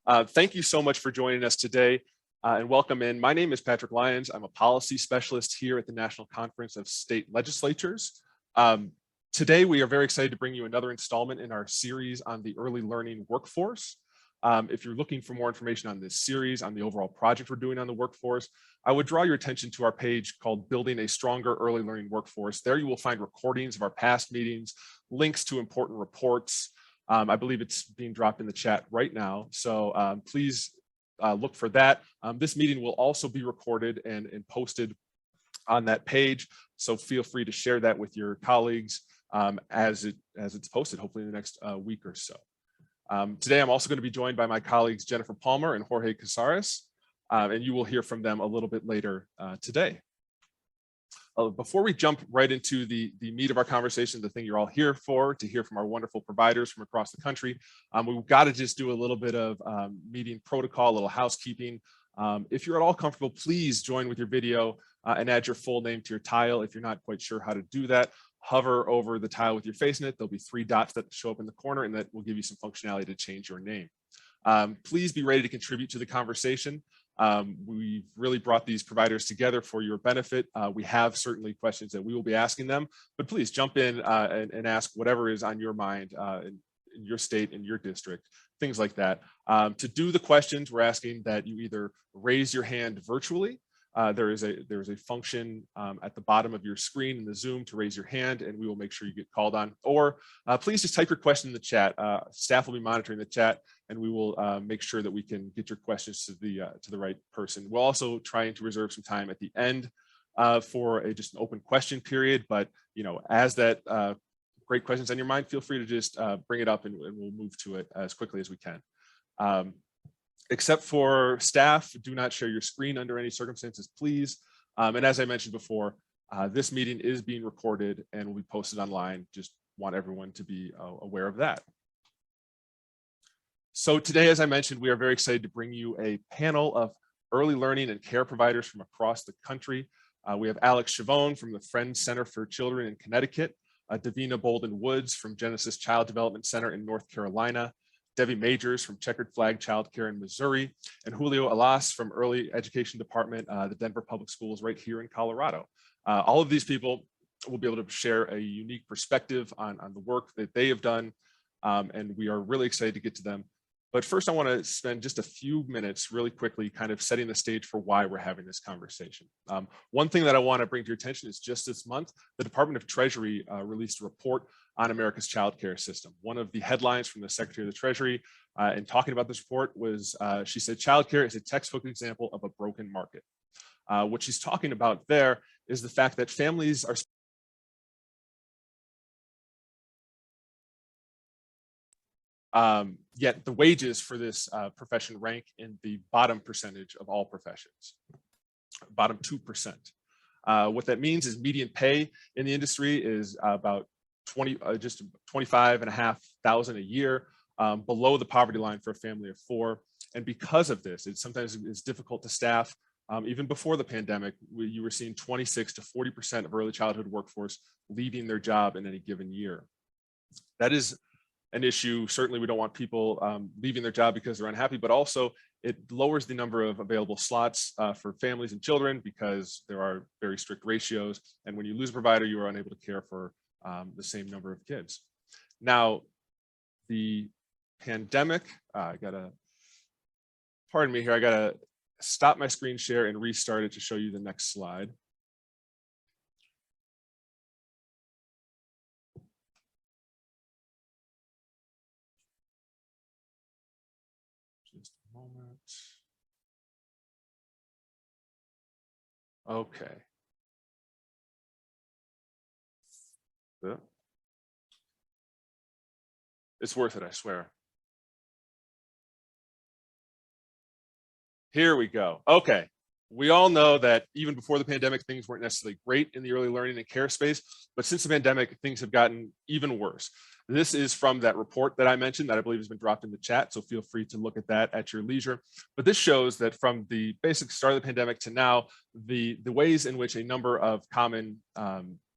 Thank you so much for joining us today and welcome in. My name is Patrick Lyons. I'm a policy specialist here at the National Conference of State Legislatures. Today, we are very excited to bring you another installment in our series on the early learning workforce. If you're looking for more information on this series, on the overall project we're doing on the workforce, I would draw your attention to our page called Building a Stronger Early Learning Workforce. There you will find recordings of our past meetings, links to important reports. I believe it's being dropped in the chat right now, so please look for that. This meeting will also be recorded and posted on that page, so feel free to share that with your colleagues as it's posted, hopefully in the next week or so. Today, I'm also going to be joined by my colleagues Jennifer Palmer and Jorge Casares, and you will hear from them a little bit later today. Before we jump right into the meat of our conversation, the thing you're all here for, to hear from our wonderful providers from across the country, we've got to just do a little bit of meeting protocol, a little housekeeping. If you're at all comfortable, please join with your video and add your full name to your tile. If you're not quite sure how to do that, hover over the tile with your face in it. There'll be 3 dots that show up in the corner, and that will give you some functionality to change your name. Please be ready to contribute to the conversation. We've really brought these providers together for your benefit. We have certainly questions that we will be asking them, but please jump in and ask whatever is on your mind in your state, in your district, things like that. To do the questions, we're asking that you either raise your hand virtually. There is a function at the bottom of your screen in the Zoom to raise your hand, and we will make sure you get called on. Or please just type your question in the chat. Staff will be monitoring the chat, and we will make sure that we can get your questions to the right person. We're also trying to reserve some time at the end for just an open question period. But as that great questions on your mind, feel free to just bring it up, and we'll move to it as quickly as we can. Except for staff, do not share your screen under any circumstances, please. And as I mentioned before, this meeting is being recorded and will be posted online. Just want everyone to be aware of that. So today, as I mentioned, we are very excited to bring you a panel of early learning and care providers from across the country. We have Alex Chavone from the Friends Center for Children in Connecticut, Davina Bolden Woods from Genesis Child Development Center in North Carolina, Debbie Majors from Checkered Flag Childcare in Missouri, and Julio Alas from Early Education Department, the Denver Public Schools right here in Colorado. All of these people will be able to share a unique perspective on the work that they have done, and we are really excited to get to them. But first, I want to spend just a few minutes really quickly kind of setting the stage for why we're having this conversation. One thing that I want to bring to your attention is just this month, the Department of Treasury released a report on America's childcare system. One of the headlines from the Secretary of the Treasury in talking about this report was, she said, childcare is a textbook example of a broken market. What she's talking about there is the fact that families are yet the wages for this profession rank in the bottom percentage of all professions, bottom 2%. What that means is median pay in the industry is about just $25,500 a year, below the poverty line for a family of 4. And because of this, it sometimes is difficult to staff. Even before the pandemic, you were seeing 26 to 40% of early childhood workforce leaving their job in any given year. That is an issue. Certainly, we don't want people leaving their job because they're unhappy, but also it lowers the number of available slots for families and children because there are very strict ratios. And when you lose a provider, you are unable to care for the same number of kids. Now, the pandemic, pardon me here, I gotta stop my screen share and restart it to show you the next slide. Just a moment. Okay. It's worth it, I swear. Here we go. Okay. We all know that even before the pandemic, things weren't necessarily great in the early learning and care space, but since the pandemic, things have gotten even worse. This is from that report that I mentioned that I believe has been dropped in the chat, so feel free to look at that at your leisure. But this shows that from the basic start of the pandemic to now, the ways in which a number of common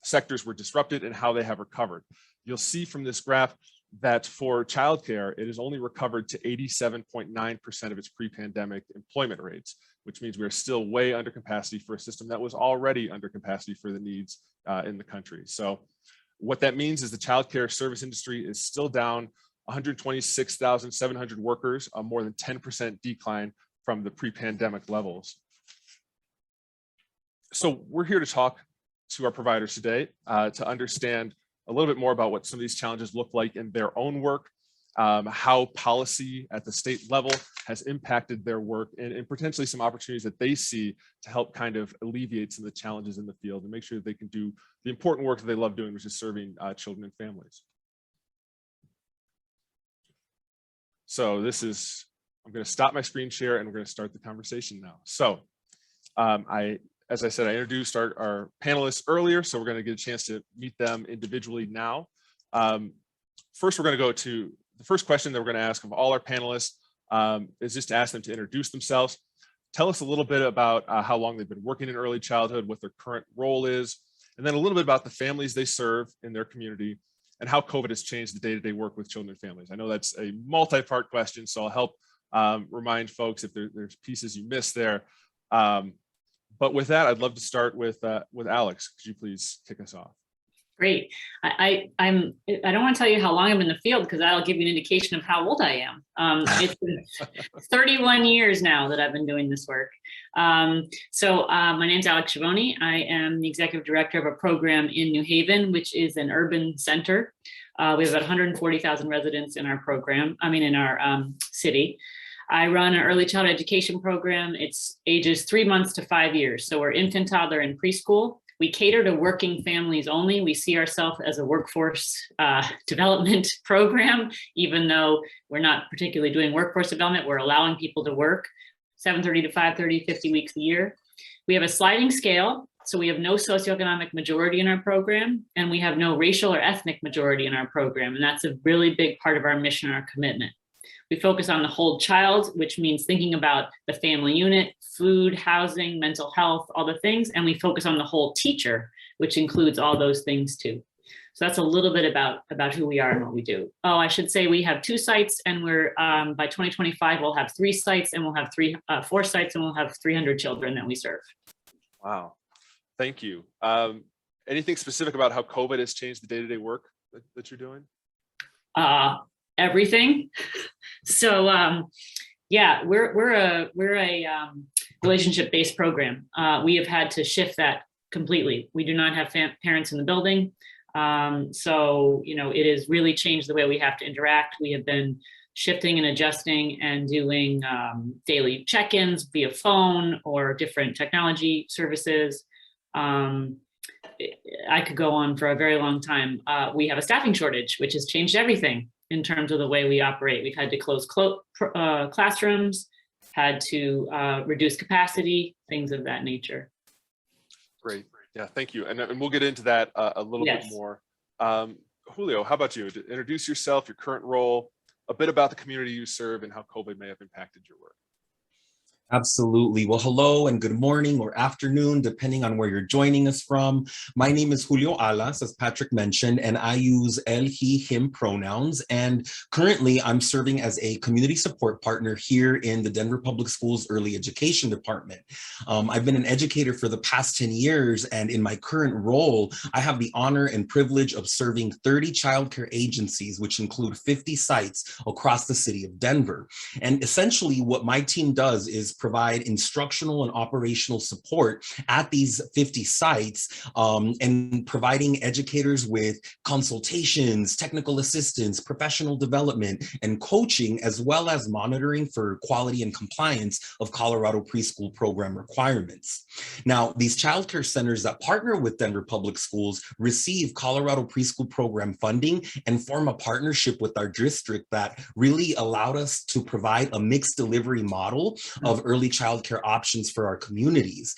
sectors were disrupted and how they have recovered. You'll see from this graph that for childcare, it has only recovered to 87.9% of its pre-pandemic employment rates, which means we are still way under capacity for a system that was already under capacity for the needs in the country. So what that means is the childcare service industry is still down 126,700 workers, a more than 10% decline from the pre-pandemic levels. So we're here to talk to our providers today to understand a little bit more about what some of these challenges look like in their own work, how policy at the state level has impacted their work, and potentially some opportunities that they see to help kind of alleviate some of the challenges in the field and make sure that they can do the important work that they love doing, which is serving children and families. So I'm going to stop my screen share and we're going to start the conversation now. So as I said, I introduced our panelists earlier, so we're going to get a chance to meet them individually now. First, we're going to go to the first question that we're going to ask of all our panelists is just to ask them to introduce themselves. Tell us a little bit about how long they've been working in early childhood, what their current role is, and then a little bit about the families they serve in their community and how COVID has changed the day-to-day work with children and families. I know that's a multi-part question, so I'll help remind folks if there's pieces you missed there. But with that, I'd love to start with Alex. Could you please kick us off? Great. I don't want to tell you how long I'm in the field because that'll give you an indication of how old I am. It's been 31 years now that I've been doing this work. So my name's Alex Schiavone. I am the executive director of a program in New Haven, which is an urban center. We have about 140,000 residents in our program, in our city. I run an early child education program. It's ages 3 months to 5 years. So we're infant, toddler, and preschool. We cater to working families only. We see ourselves as a workforce development program, even though we're not particularly doing workforce development. We're allowing people to work 7:30 to 5:30, 50 weeks a year. We have a sliding scale. So we have no socioeconomic majority in our program, and we have no racial or ethnic majority in our program. And that's a really big part of our mission and our commitment. We focus on the whole child, which means thinking about the family unit, food, housing, mental health, all the things. And we focus on the whole teacher, which includes all those things too. So that's a little bit about who we are and what we do. Oh, I should say we have 2 sites, and we're by 2025, we'll have 3 sites, and we'll have 4 sites, and we'll have 300 children that we serve. Wow. Thank you. Anything specific about how COVID has changed the day-to-day work that you're doing? Everything. So yeah, we're a relationship-based program. We have had to shift that completely. We do not have parents in the building. So, it has really changed the way we have to interact. We have been shifting and adjusting and doing daily check-ins via phone or different technology services. I could go on for a very long time. We have a staffing shortage, which has changed everything in terms of the way we operate. We've had to close classrooms, had to reduce capacity, things of that nature. Great. Yeah, thank you. And we'll get into that a little bit more. Julio, how about you? Introduce yourself, your current role, a bit about the community you serve, and how COVID may have impacted your work. Absolutely. Well, hello and good morning or afternoon, depending on where you're joining us from. My name is Julio Alas, as Patrick mentioned, and I use él, he, him pronouns. And currently I'm serving as a community support partner here in the Denver Public Schools Early Education Department. I've been an educator for the past 10 years, and in my current role, I have the honor and privilege of serving 30 childcare agencies, which include 50 sites across the city of Denver. And essentially what my team does is provide instructional and operational support at these 50 sites and providing educators with consultations, technical assistance, professional development, and coaching, as well as monitoring for quality and compliance of Colorado preschool program requirements. Now, these childcare centers that partner with Denver Public Schools receive Colorado preschool program funding and form a partnership with our district that really allowed us to provide a mixed delivery model of early childcare options for our communities.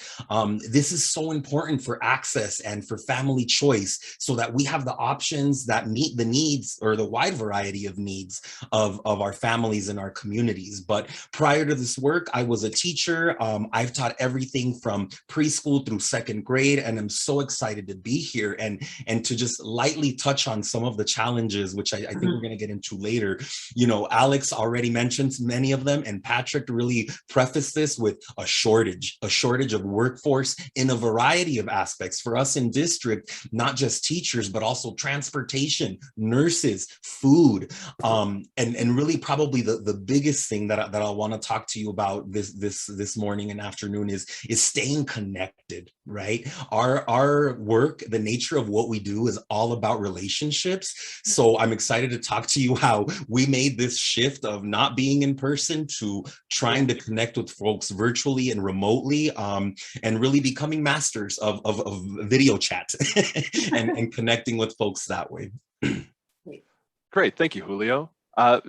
This is so important for access and for family choice, so that we have the options that meet the needs, or the wide variety of needs of our families and our communities. But prior to this work, I was a teacher. I've taught everything from preschool through second grade, and I'm so excited to be here and to just lightly touch on some of the challenges, which I think we're going to get into later. You know, Alex already mentioned many of them, and Patrick really prefaced this with a shortage of workforce in a variety of aspects for us in district, not just teachers, but also transportation, nurses, food, and really probably the biggest thing that I want to talk to you about this morning and afternoon is staying connected, right? Our work, the nature of what we do is all about relationships. So I'm excited to talk to you how we made this shift of not being in person to trying to connect with folks virtually and remotely, and really becoming masters of video chat and connecting with folks that way. Great, thank you, Julio.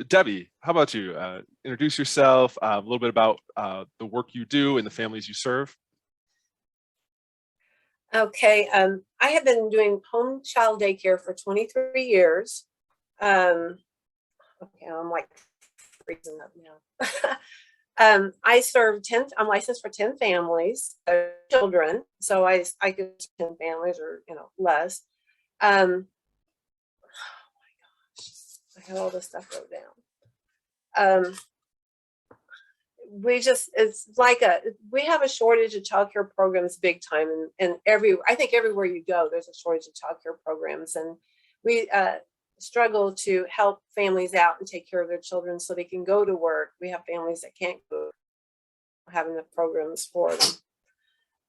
Debbie, how about you? Introduce yourself, a little bit about the work you do and the families you serve. Okay, I have been doing home child daycare for 23 years. Okay, I'm like freezing up now. I serve 10, I'm licensed for 10 families, children. So I could 10 families or, less. Oh my gosh, I have all this stuff wrote down. It's like we have a shortage of childcare programs big time, and I think everywhere you go, there's a shortage of childcare programs, and we struggle to help families out and take care of their children so they can go to work. We have families that can't go, have enough programs for them.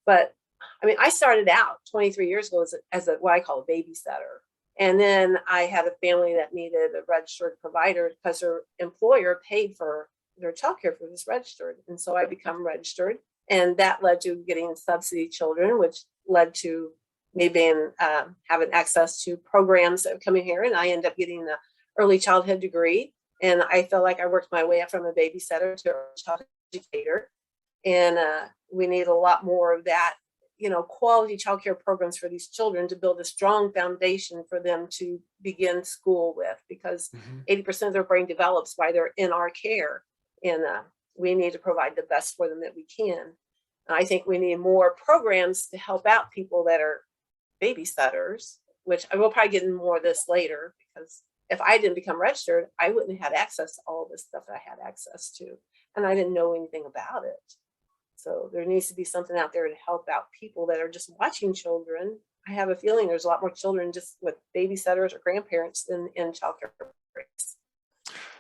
But I mean, I started out 23 years ago as what I call a babysitter. And then I had a family that needed a registered provider because their employer paid for their childcare for this registered. And so I become registered, and that led to getting subsidy children, which led to me being having access to programs that are coming here. And I ended up getting the early childhood degree. And I felt like I worked my way up from a babysitter to a child educator. And we need a lot more of that, quality childcare programs for these children to build a strong foundation for them to begin school with, because 80% of their brain develops while they're in our care. And we need to provide the best for them that we can. I think we need more programs to help out people that are babysitters, which I will probably get into more of this later, because if I didn't become registered, I wouldn't have had access to all this stuff that I had access to. And I didn't know anything about it. So there needs to be something out there to help out people that are just watching children. I have a feeling there's a lot more children just with babysitters or grandparents than in childcare programs.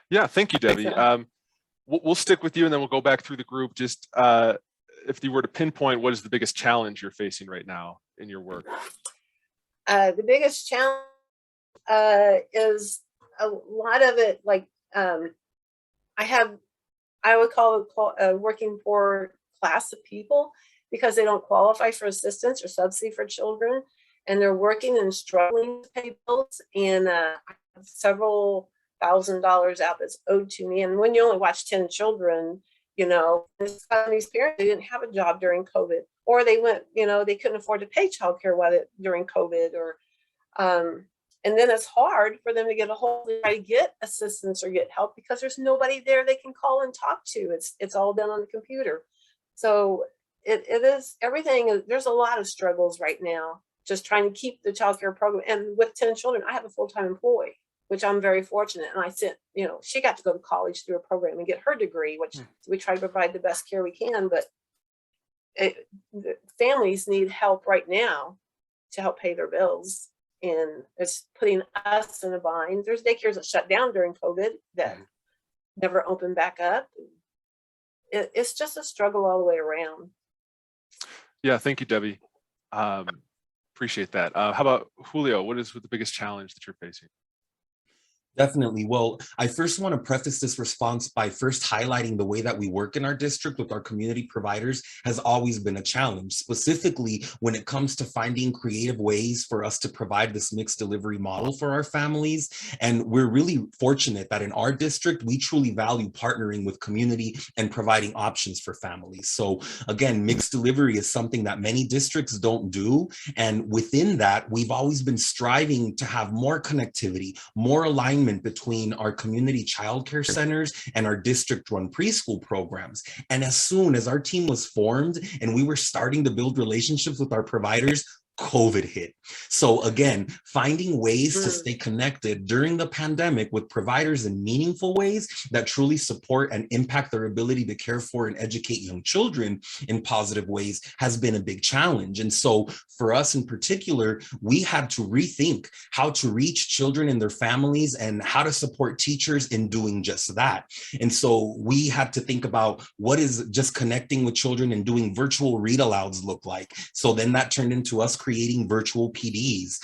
Yeah, thank you, Debbie. We'll stick with you, and then we'll go back through the group. Just if you were to pinpoint, what is the biggest challenge you're facing right now in your work? The biggest challenge is a lot of it, like I would call it working for class of people, because they don't qualify for assistance or subsidy for children, and they're working and struggling to pay bills, and I have several $1,000 out that's owed to me. And when you only watch 10 children, these parents, they didn't have a job during COVID, or they went, they couldn't afford to pay childcare during COVID, or and then it's hard for them to get a hold of, try to get assistance or get help, because there's nobody there they can call and talk to. It's all done on the computer. So it is everything. There's a lot of struggles right now, just trying to keep the childcare program. And with 10 children, I have a full-time employee, which I'm very fortunate. And I sent, she got to go to college through a program and get her degree, which we try to provide the best care we can. But families need help right now to help pay their bills. And it's putting us in a bind. There's daycares that shut down during COVID that never opened back up. It's just a struggle all the way around. Yeah, thank you, Debbie. Appreciate that. How about Julio? What is the biggest challenge that you're facing? Definitely. Well, I first want to preface this response by first highlighting the way that we work in our district with our community providers has always been a challenge, specifically when it comes to finding creative ways for us to provide this mixed delivery model for our families. And we're really fortunate that in our district, we truly value partnering with community and providing options for families. So again, mixed delivery is something that many districts don't do. And within that, we've always been striving to have more connectivity, more alignment between our community childcare centers and our district-run preschool programs. And as soon as our team was formed and we were starting to build relationships with our providers, COVID hit. So again, finding ways to stay connected during the pandemic with providers in meaningful ways that truly support and impact their ability to care for and educate young children in positive ways has been a big challenge. And so for us in particular, we had to rethink how to reach children and their families and how to support teachers in doing just that. And so we had to think about what is just connecting with children and doing virtual read alouds look like. So then that turned into us creating virtual PDs,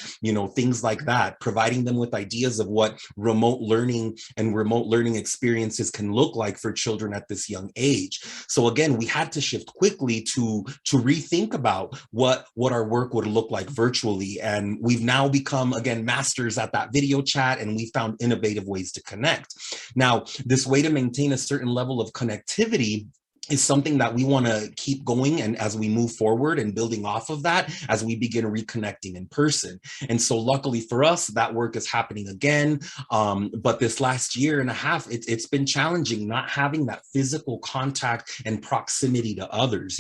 things like that, providing them with ideas of what remote learning and remote learning experiences can look like for children at this young age. So again, we had to shift quickly to rethink about what our work would look like virtually. And we've now become, again, masters at that video chat, and we found innovative ways to connect. Now, this way to maintain a certain level of connectivity is something that we want to keep going, and as we move forward and building off of that, as we begin reconnecting in person. And so luckily for us, that work is happening again. But this last year and a half, it's been challenging not having that physical contact and proximity to others.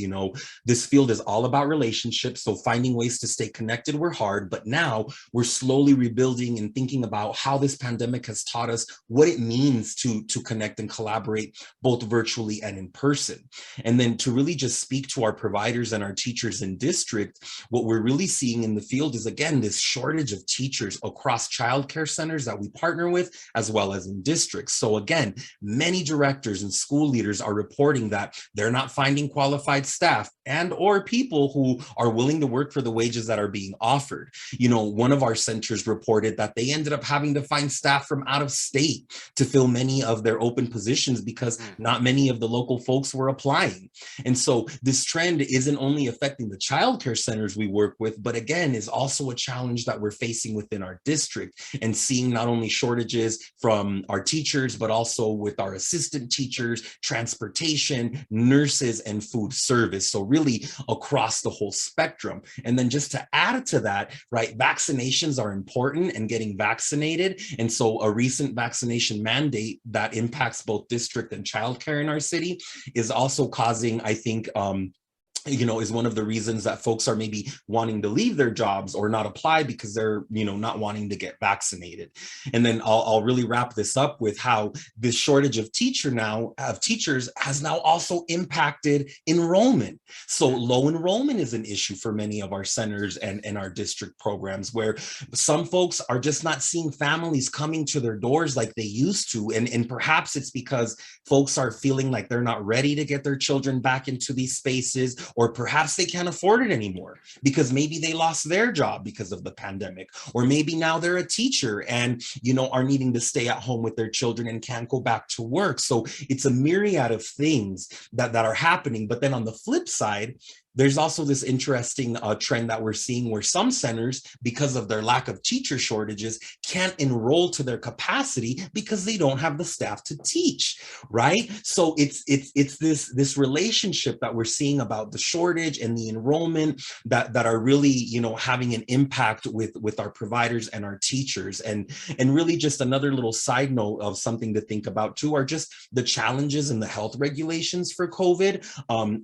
This field is all about relationships. So finding ways to stay connected were hard, but now we're slowly rebuilding and thinking about how this pandemic has taught us what it means to connect and collaborate both virtually and in person. And then to really just speak to our providers and our teachers in district, what we're really seeing in the field is, again, this shortage of teachers across childcare centers that we partner with, as well as in districts. So again, many directors and school leaders are reporting that they're not finding qualified staff and or people who are willing to work for the wages that are being offered. One of our centers reported that they ended up having to find staff from out of state to fill many of their open positions because not many of the local folks were applying. And so this trend isn't only affecting the childcare centers we work with, but again, is also a challenge that we're facing within our district and seeing not only shortages from our teachers, but also with our assistant teachers, transportation, nurses, and food service. So really across the whole spectrum. And then just to add to that, right, vaccinations are important and getting vaccinated. And so a recent vaccination mandate that impacts both district and childcare in our city is also causing, I think, is one of the reasons that folks are maybe wanting to leave their jobs or not apply because they're, not wanting to get vaccinated. And then I'll really wrap this up with how this shortage of teachers has now also impacted enrollment. So low enrollment is an issue for many of our centers and our district programs, where some folks are just not seeing families coming to their doors like they used to. And perhaps it's because folks are feeling like they're not ready to get their children back into these spaces, or perhaps they can't afford it anymore because maybe they lost their job because of the pandemic, or maybe now they're a teacher and, are needing to stay at home with their children and can't go back to work. So it's a myriad of things that are happening. But then on the flip side, there's also this interesting trend that we're seeing where some centers, because of their lack of teacher shortages, can't enroll to their capacity because they don't have the staff to teach, right? So it's this relationship that we're seeing about the shortage and the enrollment that are really, having an impact with our providers and our teachers. And really just another little side note of something to think about too are just the challenges in the health regulations for COVID.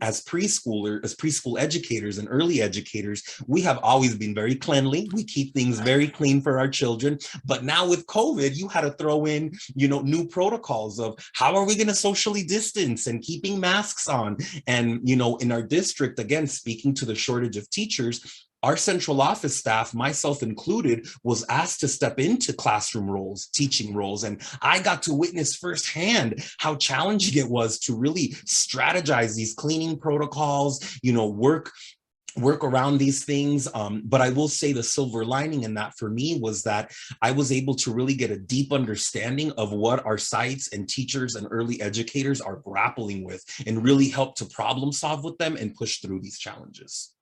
As preschool educators and early educators, we have always been very cleanly. We keep things very clean for our children. But now with COVID, you had to throw in, new protocols of how are we going to socially distance and keeping masks on. And, in our district, again, speaking to the shortage of teachers, our central office staff, myself included, was asked to step into classroom roles, teaching roles. And I got to witness firsthand how challenging it was to really strategize these cleaning protocols, work work around these things. But I will say the silver lining in that for me was that I was able to really get a deep understanding of what our sites and teachers and early educators are grappling with, and really help to problem solve with them and push through these challenges.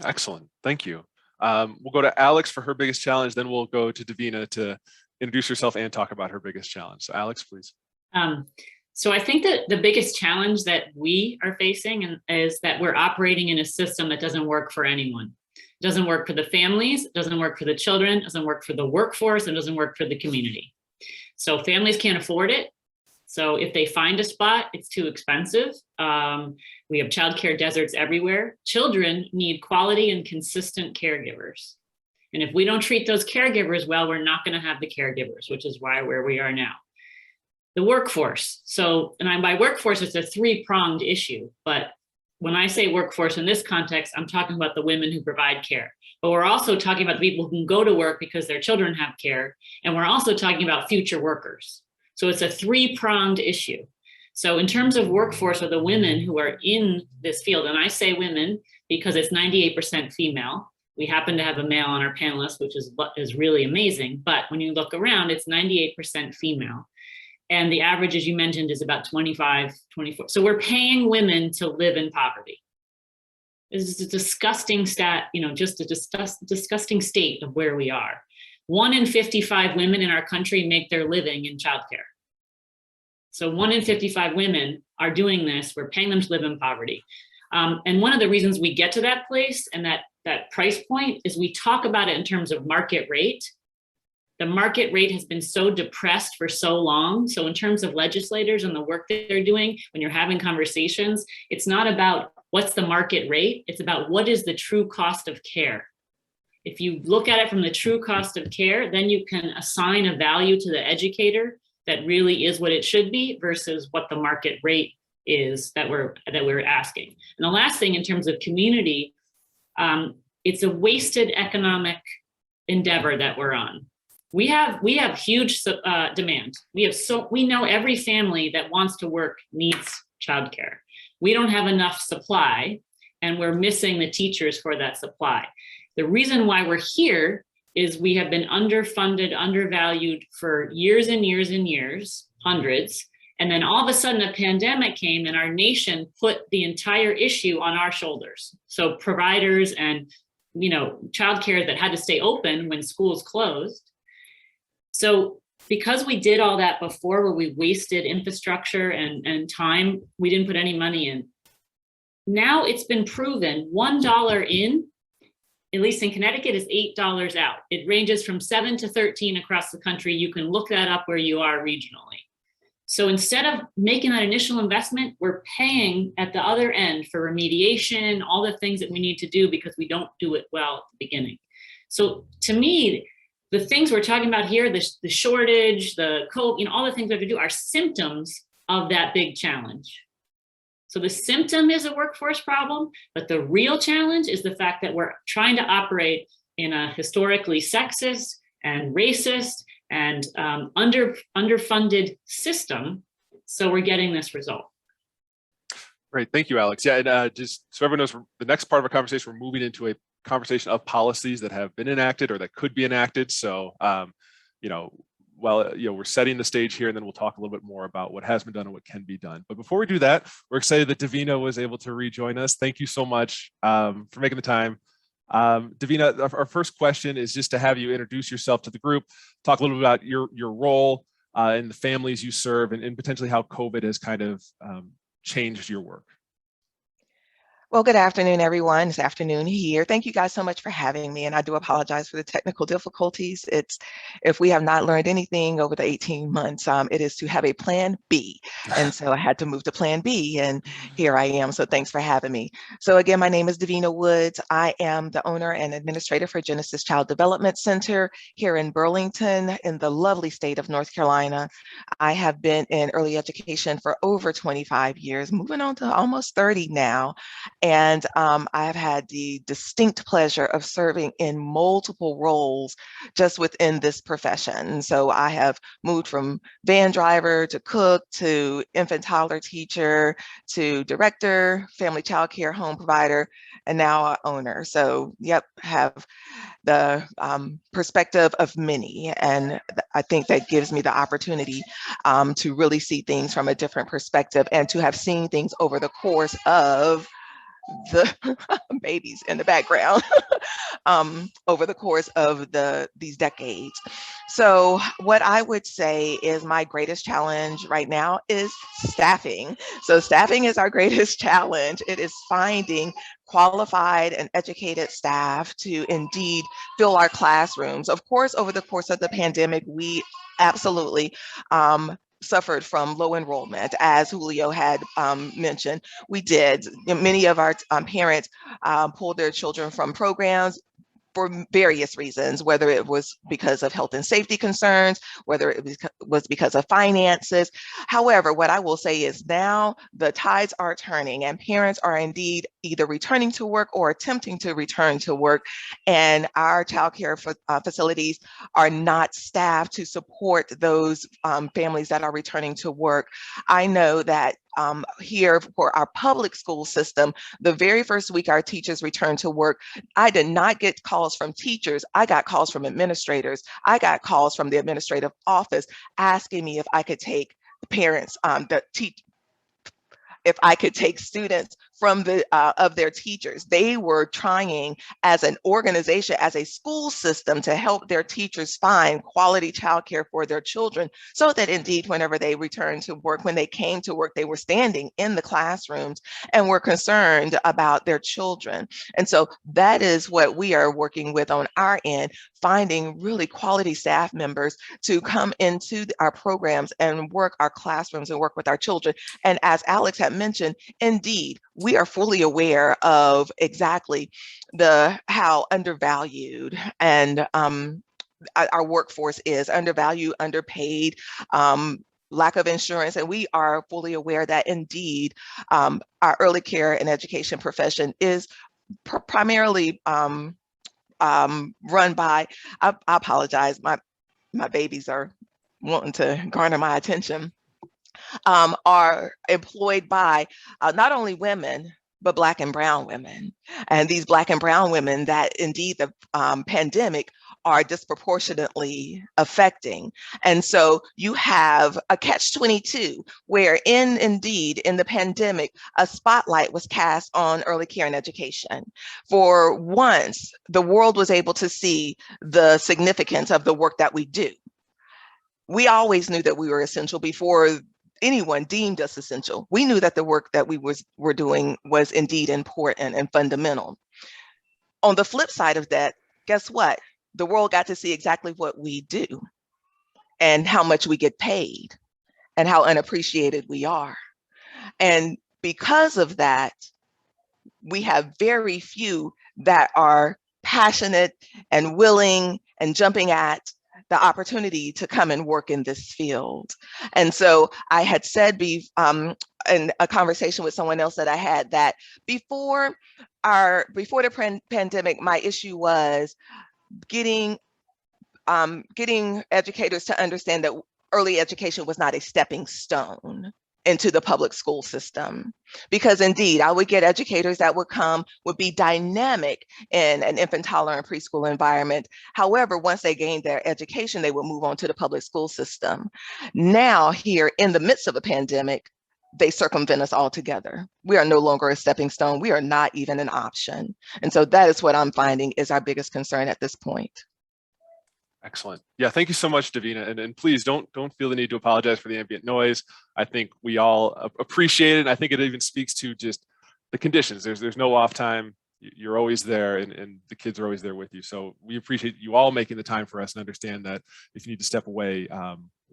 Excellent. Thank you. We'll go to Alex for her biggest challenge, then we'll go to Davina to introduce herself and talk about her biggest challenge. So Alex, please. So I think that the biggest challenge that we are facing is that we're operating in a system that doesn't work for anyone. It doesn't work for the families, it doesn't work for the children, it doesn't work for the workforce, it doesn't work for the community. So families can't afford it. So if they find a spot, it's too expensive. We have childcare deserts everywhere. Children need quality and consistent caregivers. And if we don't treat those caregivers well, we're not going to have the caregivers, which is why where we are now. The workforce. So, and by workforce, it's a three-pronged issue. But when I say workforce in this context, I'm talking about the women who provide care. But we're also talking about the people who can go to work because their children have care. And we're also talking about future workers. So it's a three-pronged issue. So in terms of workforce, or the women who are in this field, and I say women because it's 98% female. We happen to have a male on our panelists, which is really amazing. But when you look around, it's 98% female. And the average, as you mentioned, is about 25, 24. So we're paying women to live in poverty. This is a disgusting stat, just a disgusting state of where we are. 1 in 55 women in our country make their living in childcare. So 1 in 55 women are doing this. We're paying them to live in poverty. And one of the reasons we get to that place and that price point is we talk about it in terms of market rate. The market rate has been so depressed for so long. So in terms of legislators and the work that they're doing, when you're having conversations, it's not about what's the market rate, it's about what is the true cost of care. If you look at it from the true cost of care, then you can assign a value to the educator that really is what it should be versus what the market rate is that we're asking. And the last thing in terms of community, it's a wasted economic endeavor that we're on. We have huge demand. We know every family that wants to work needs childcare. We don't have enough supply, and we're missing the teachers for that supply. The reason why we're here is we have been underfunded, undervalued for years and years and years, hundreds. And then all of a sudden a pandemic came and our nation put the entire issue on our shoulders. So providers and childcare that had to stay open when schools closed. So because we did all that before, where we wasted infrastructure and time, we didn't put any money in. Now it's been proven $1 in, at least in Connecticut, is $8 out. It ranges from 7 to 13 across the country. You can look that up where you are regionally. So instead of making that initial investment, we're paying at the other end for remediation, all the things that we need to do because we don't do it well at the beginning. So to me, the things we're talking about here, the shortage, the COVID, all the things we have to do are symptoms of that big challenge. So the symptom is a workforce problem, but the real challenge is the fact that we're trying to operate in a historically sexist and racist and underfunded system. So we're getting this result. Great, thank you, Alex. Yeah, and just so everyone knows, the next part of our conversation, we're moving into a conversation of policies that have been enacted or that could be enacted. So, we're setting the stage here, and then we'll talk a little bit more about what has been done and what can be done. But before we do that, we're excited that Davina was able to rejoin us. Thank you so much for making the time. Davina, our first question is just to have you introduce yourself to the group, talk a little bit about your role in the families you serve, and potentially how COVID has kind of changed your work. Well, good afternoon, everyone. It's afternoon here. Thank you guys so much for having me. And I do apologize for the technical difficulties. If we have not learned anything over the 18 months, it is to have a plan B. And so I had to move to plan B, and here I am. So thanks for having me. So again, my name is Davina Woods. I am the owner and administrator for Genesis Child Development Center here in Burlington in the lovely state of North Carolina. I have been in early education for over 25 years, moving on to almost 30 now. And I have had the distinct pleasure of serving in multiple roles just within this profession. So I have moved from van driver to cook to infant toddler teacher to director, family child care home provider, and now a owner. So yep, have the perspective of many. And I think that gives me the opportunity to really see things from a different perspective and to have seen things over the course of the babies in the background over the course of these decades. So what I would say is my greatest challenge right now is staffing. So staffing is our greatest challenge. It is finding qualified and educated staff to indeed fill our classrooms. Of course, over the course of the pandemic, we absolutely suffered from low enrollment, as Julio had mentioned. We did. Many of our parents pulled their children from programs for various reasons, whether it was because of health and safety concerns, whether it was because of finances. However, what I will say is now the tides are turning and parents are indeed either returning to work or attempting to return to work. And our childcare facilities are not staffed to support those families that are returning to work. I know that here for our public school system, the very first week our teachers returned to work, I did not get calls from teachers. I got calls from administrators. I got calls from the administrative office asking me if I could take parents, if I could take students from of their teachers. They were trying as an organization, as a school system, to help their teachers find quality childcare for their children, so that indeed whenever they returned to work, when they came to work, they were standing in the classrooms and were concerned about their children. And so that is what we are working with on our end, finding really quality staff members to come into our programs and work our classrooms and work with our children. And as Alex had mentioned, indeed, we are fully aware of exactly how undervalued and our workforce is, undervalued, underpaid, lack of insurance. And we are fully aware that indeed our early care and education profession is primarily run by, I apologize, my babies are wanting to garner my attention, are employed by not only women, but Black and brown women. And these Black and brown women that indeed the pandemic are disproportionately affecting. And so you have a catch-22 where indeed in the pandemic, a spotlight was cast on early care and education. For once, the world was able to see the significance of the work that we do. We always knew that we were essential before anyone deemed us essential. We knew that the work that we were doing was indeed important and fundamental. On the flip side of that, guess what? The world got to see exactly what we do and how much we get paid and how unappreciated we are. And because of that, we have very few that are passionate and willing and jumping at the opportunity to come and work in this field. And so I had said in a conversation with someone else that I had, that before the pandemic, my issue was getting educators to understand that early education was not a stepping stone into the public school system. Because indeed, I would get educators that would be dynamic in an infant, toddler, and preschool environment. However, once they gained their education, they would move on to the public school system. Now, here in the midst of a pandemic, they circumvent us altogether. We are no longer a stepping stone. We are not even an option. And so that is what I'm finding is our biggest concern at this point. Excellent. Yeah, thank you so much, Davina. And please don't feel the need to apologize for the ambient noise. I think we all appreciate it. And I think it even speaks to just the conditions. There's no off time. You're always there, and the kids are always there with you. So we appreciate you all making the time for us and understand that if you need to step away,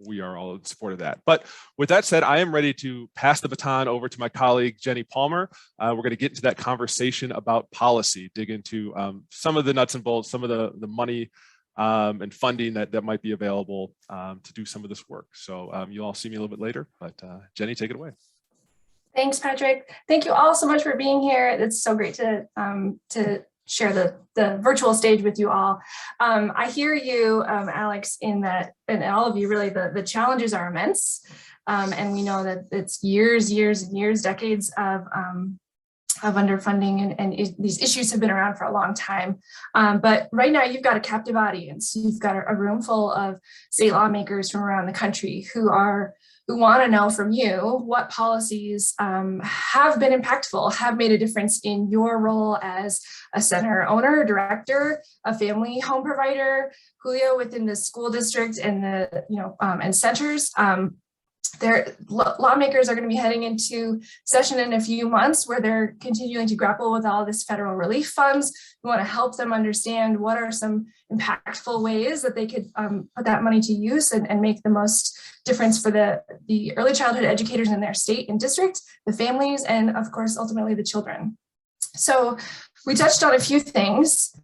we are all in support of that. But with that said, I am ready to pass the baton over to my colleague, Jenny Palmer. We're going to get into that conversation about policy, dig into some of the nuts and bolts, some of the money and funding that might be available to do some of this work. So you'll all see me a little bit later, but Jenny, take it away. Thanks, Patrick. Thank you all so much for being here. It's so great to share the virtual stage with you all. I hear you, Alex, in that, and all of you really, the challenges are immense. And we know that it's years, decades of underfunding, and these issues have been around for a long time. But right now you've got a captive audience. You've got a room full of state lawmakers from around the country who want to know from you what policies have been impactful, have made a difference in your role as a center owner, director, a family home provider, Julio, within the school district and and centers. Lawmakers are going to be heading into session in a few months where they're continuing to grapple with all this federal relief funds. We want to help them understand what are some impactful ways that they could put that money to use and make the most difference for the early childhood educators in their state and district, the families, and of course, ultimately the children. So we touched on a few things.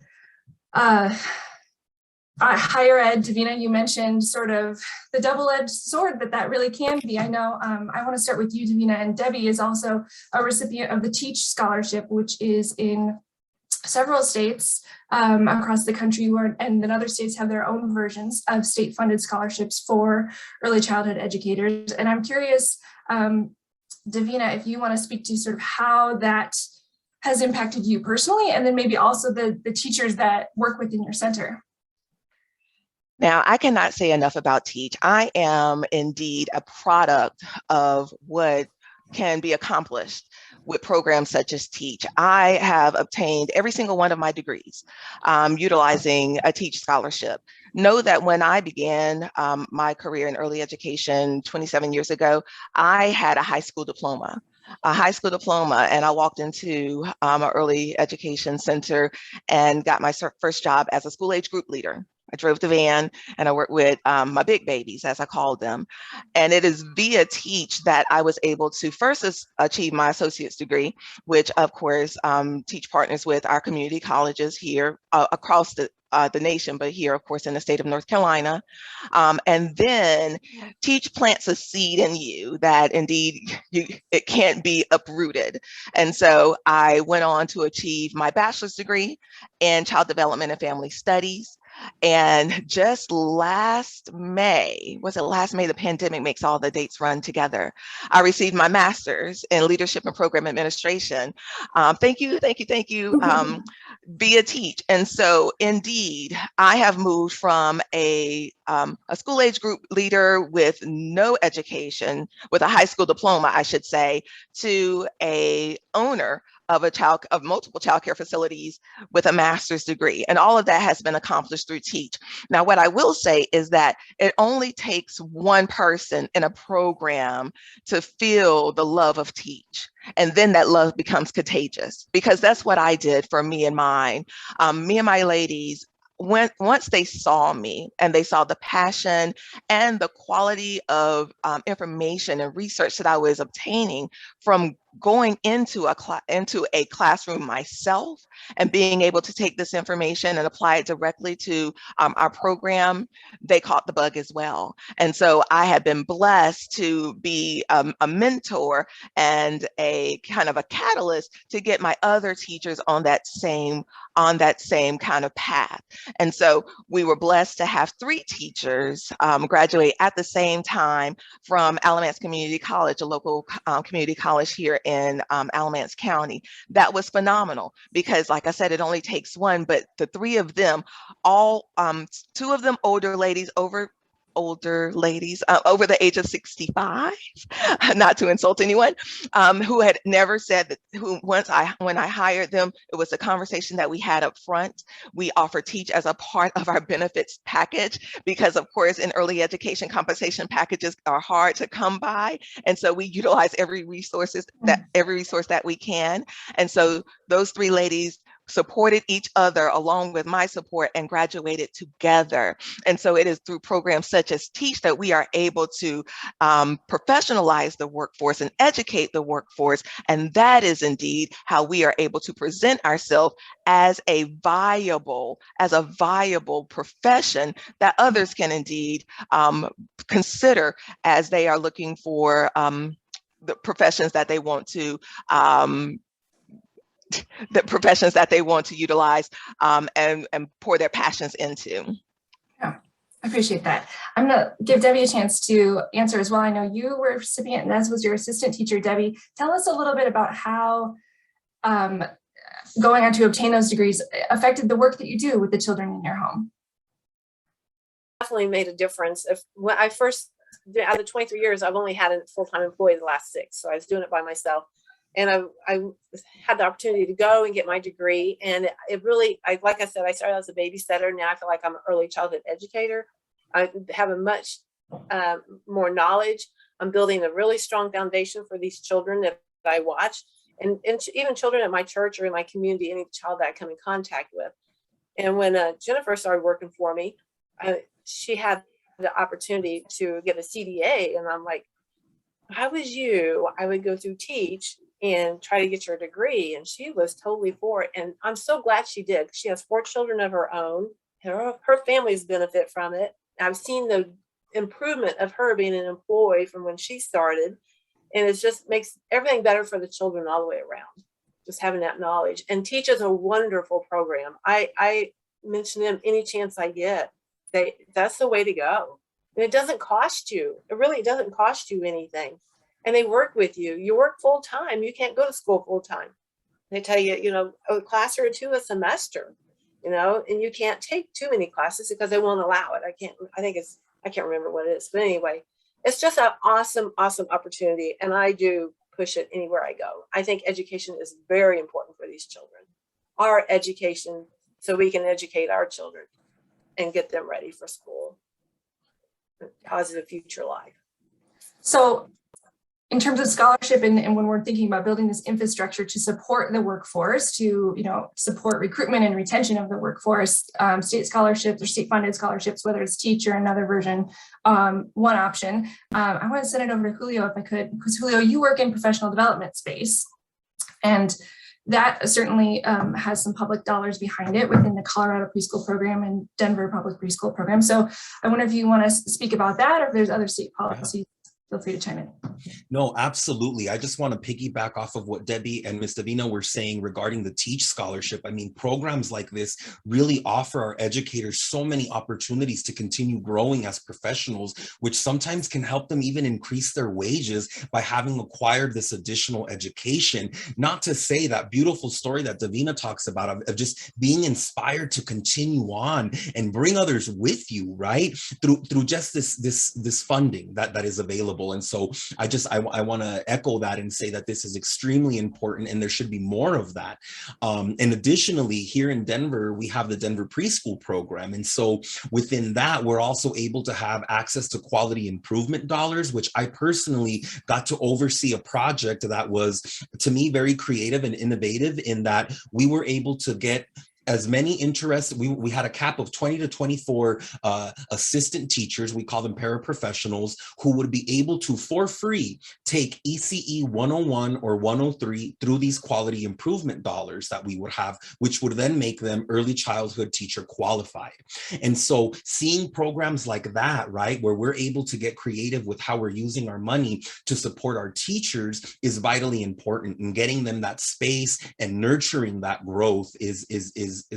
Higher ed, Davina, you mentioned sort of the double-edged sword that really can be. I know I want to start with you, Davina, and Debbie is also a recipient of the Teach Scholarship, which is in several states across the country, and then other states have their own versions of state-funded scholarships for early childhood educators. And I'm curious, Davina, if you want to speak to sort of how that has impacted you personally, and then maybe also the teachers that work within your center. Now, I cannot say enough about Teach. I am indeed a product of what can be accomplished with programs such as Teach. I have obtained every single one of my degrees utilizing a Teach scholarship. Know that when I began my career in early education 27 years ago, I had a high school diploma. And I walked into an early education center and got my first job as a school age group leader. I drove the van and I worked with my big babies, as I called them. And it is via Teach that I was able to first achieve my associate's degree, which of course Teach partners with our community colleges here across the nation, but here, of course, in the state of North Carolina. And then Teach plants a seed in you that indeed it can't be uprooted. And so I went on to achieve my bachelor's degree in child development and family studies. And just last May, the pandemic makes all the dates run together. I received my master's in leadership and program administration. Thank you. Via Teach. And so indeed, I have moved from a school age group leader with no education, with a high school diploma, I should say, to a owner of multiple childcare facilities with a master's degree. And all of that has been accomplished through Teach. Now, what I will say is that it only takes one person in a program to feel the love of Teach. And then that love becomes contagious, because that's what I did for me and mine. Me and my ladies, once they saw me and they saw the passion and the quality of information and research that I was obtaining from going into a classroom myself and being able to take this information and apply it directly to our program, they caught the bug as well. And so I have been blessed to be a mentor and a kind of a catalyst to get my other teachers on that same kind of path. And so we were blessed to have 3 teachers graduate at the same time from Alamance Community College, a local community college here in Alamance County. That was phenomenal because, like I said, it only takes one, but the 3 of them, 2 of them older ladies over the age of 65, not to insult anyone, who had never said that, when I hired them, it was a conversation that we had up front. We offer Teach as a part of our benefits package because, of course, in early education, compensation packages are hard to come by. And so we utilize every resource that we can. And so those 3 ladies supported each other along with my support and graduated together. And so it is through programs such as Teach that we are able to professionalize the workforce and educate the workforce. And that is indeed how we are able to present ourselves as a viable profession that others can indeed consider as they are looking for the professions that they want to utilize and pour their passions into. Yeah, I appreciate that. I'm gonna give Debbie a chance to answer as well. I know you were a recipient, and as was your assistant teacher, Debbie. Tell us a little bit about how going on to obtain those degrees affected the work that you do with the children in your home. Definitely made a difference. When I first, out of 23 years, I've only had a full-time employee the last 6, so I was doing it by myself. And I had the opportunity to go and get my degree. And it really, like I said, I started as a babysitter. Now I feel like I'm an early childhood educator. I have a much more knowledge. I'm building a really strong foundation for these children that I watch. And even children at my church or in my community, any child that I come in contact with. And when Jennifer started working for me, she had the opportunity to get a CDA. And I'm like, if I was you, I would go through Teach and try to get your degree. And she was totally for it. And I'm so glad she did. She has 4 children of her own. Her families benefit from it. I've seen the improvement of her being an employee from when she started. And it just makes everything better for the children all the way around, just having that knowledge. And Teach is a wonderful program. I mention them any chance I get. That's the way to go. And it doesn't cost you. It really doesn't cost you anything. And they work with you. You work full time. You can't go to school full time. They tell you, a class or 2 a semester, and you can't take too many classes because they won't allow it. I can't remember what it is. But anyway, it's just an awesome, awesome opportunity. And I do push it anywhere I go. I think education is very important for these children. Our education, so we can educate our children and get them ready for school. Positive future life. So in terms of scholarship and when we're thinking about building this infrastructure to support the workforce, to support recruitment and retention of the workforce, state scholarships or state funded scholarships, whether it's Teach or another version, one option. I want to send it over to Julio if I could, because Julio, you work in professional development space, and that certainly has some public dollars behind it within the Colorado preschool program and Denver public preschool program. So I wonder if you want to speak about that, or if there's other state policies. Feel free to chime in. No, absolutely. I just want to piggyback off of what Debbie and Ms. Davina were saying regarding the Teach scholarship. I mean, programs like this really offer our educators so many opportunities to continue growing as professionals, which sometimes can help them even increase their wages by having acquired this additional education. Not to say that beautiful story that Davina talks about of just being inspired to continue on and bring others with you, right? Through just this funding that is available. And so I want to echo that and say that this is extremely important, and there should be more of that. And additionally, here in Denver, we have the Denver preschool program. And so within that, we're also able to have access to quality improvement dollars, which I personally got to oversee a project that was, to me, very creative and innovative in that we were able to get as many interests. We had a cap of 20 to 24 assistant teachers, we call them paraprofessionals, who would be able to, for free, take ECE 101 or 103 through these quality improvement dollars that we would have, which would then make them early childhood teacher qualified. And so seeing programs like that, right, where we're able to get creative with how we're using our money to support our teachers is vitally important, and getting them that space and nurturing that growth is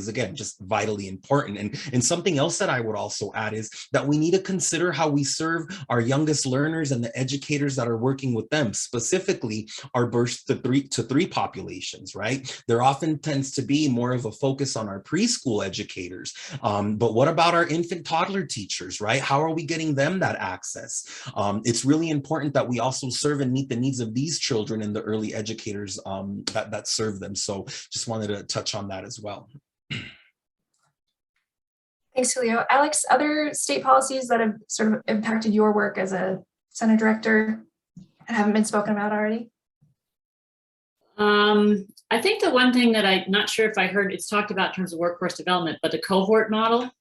again just vitally important. And something else that I would also add is that we need to consider how we serve our youngest learners and the educators that are working with them, specifically our birth to three populations, right? There often tends to be more of a focus on our preschool educators, but what about our infant toddler teachers, right? How are we getting them that access? It's really important that we also serve and meet the needs of these children and the early educators that serve them. So just wanted to touch on that as well. Thanks, Julio. Alex, other state policies that have sort of impacted your work as a center director and haven't been spoken about already? I think the one thing that I'm not sure if I heard it's talked about in terms of workforce development, but the cohort model.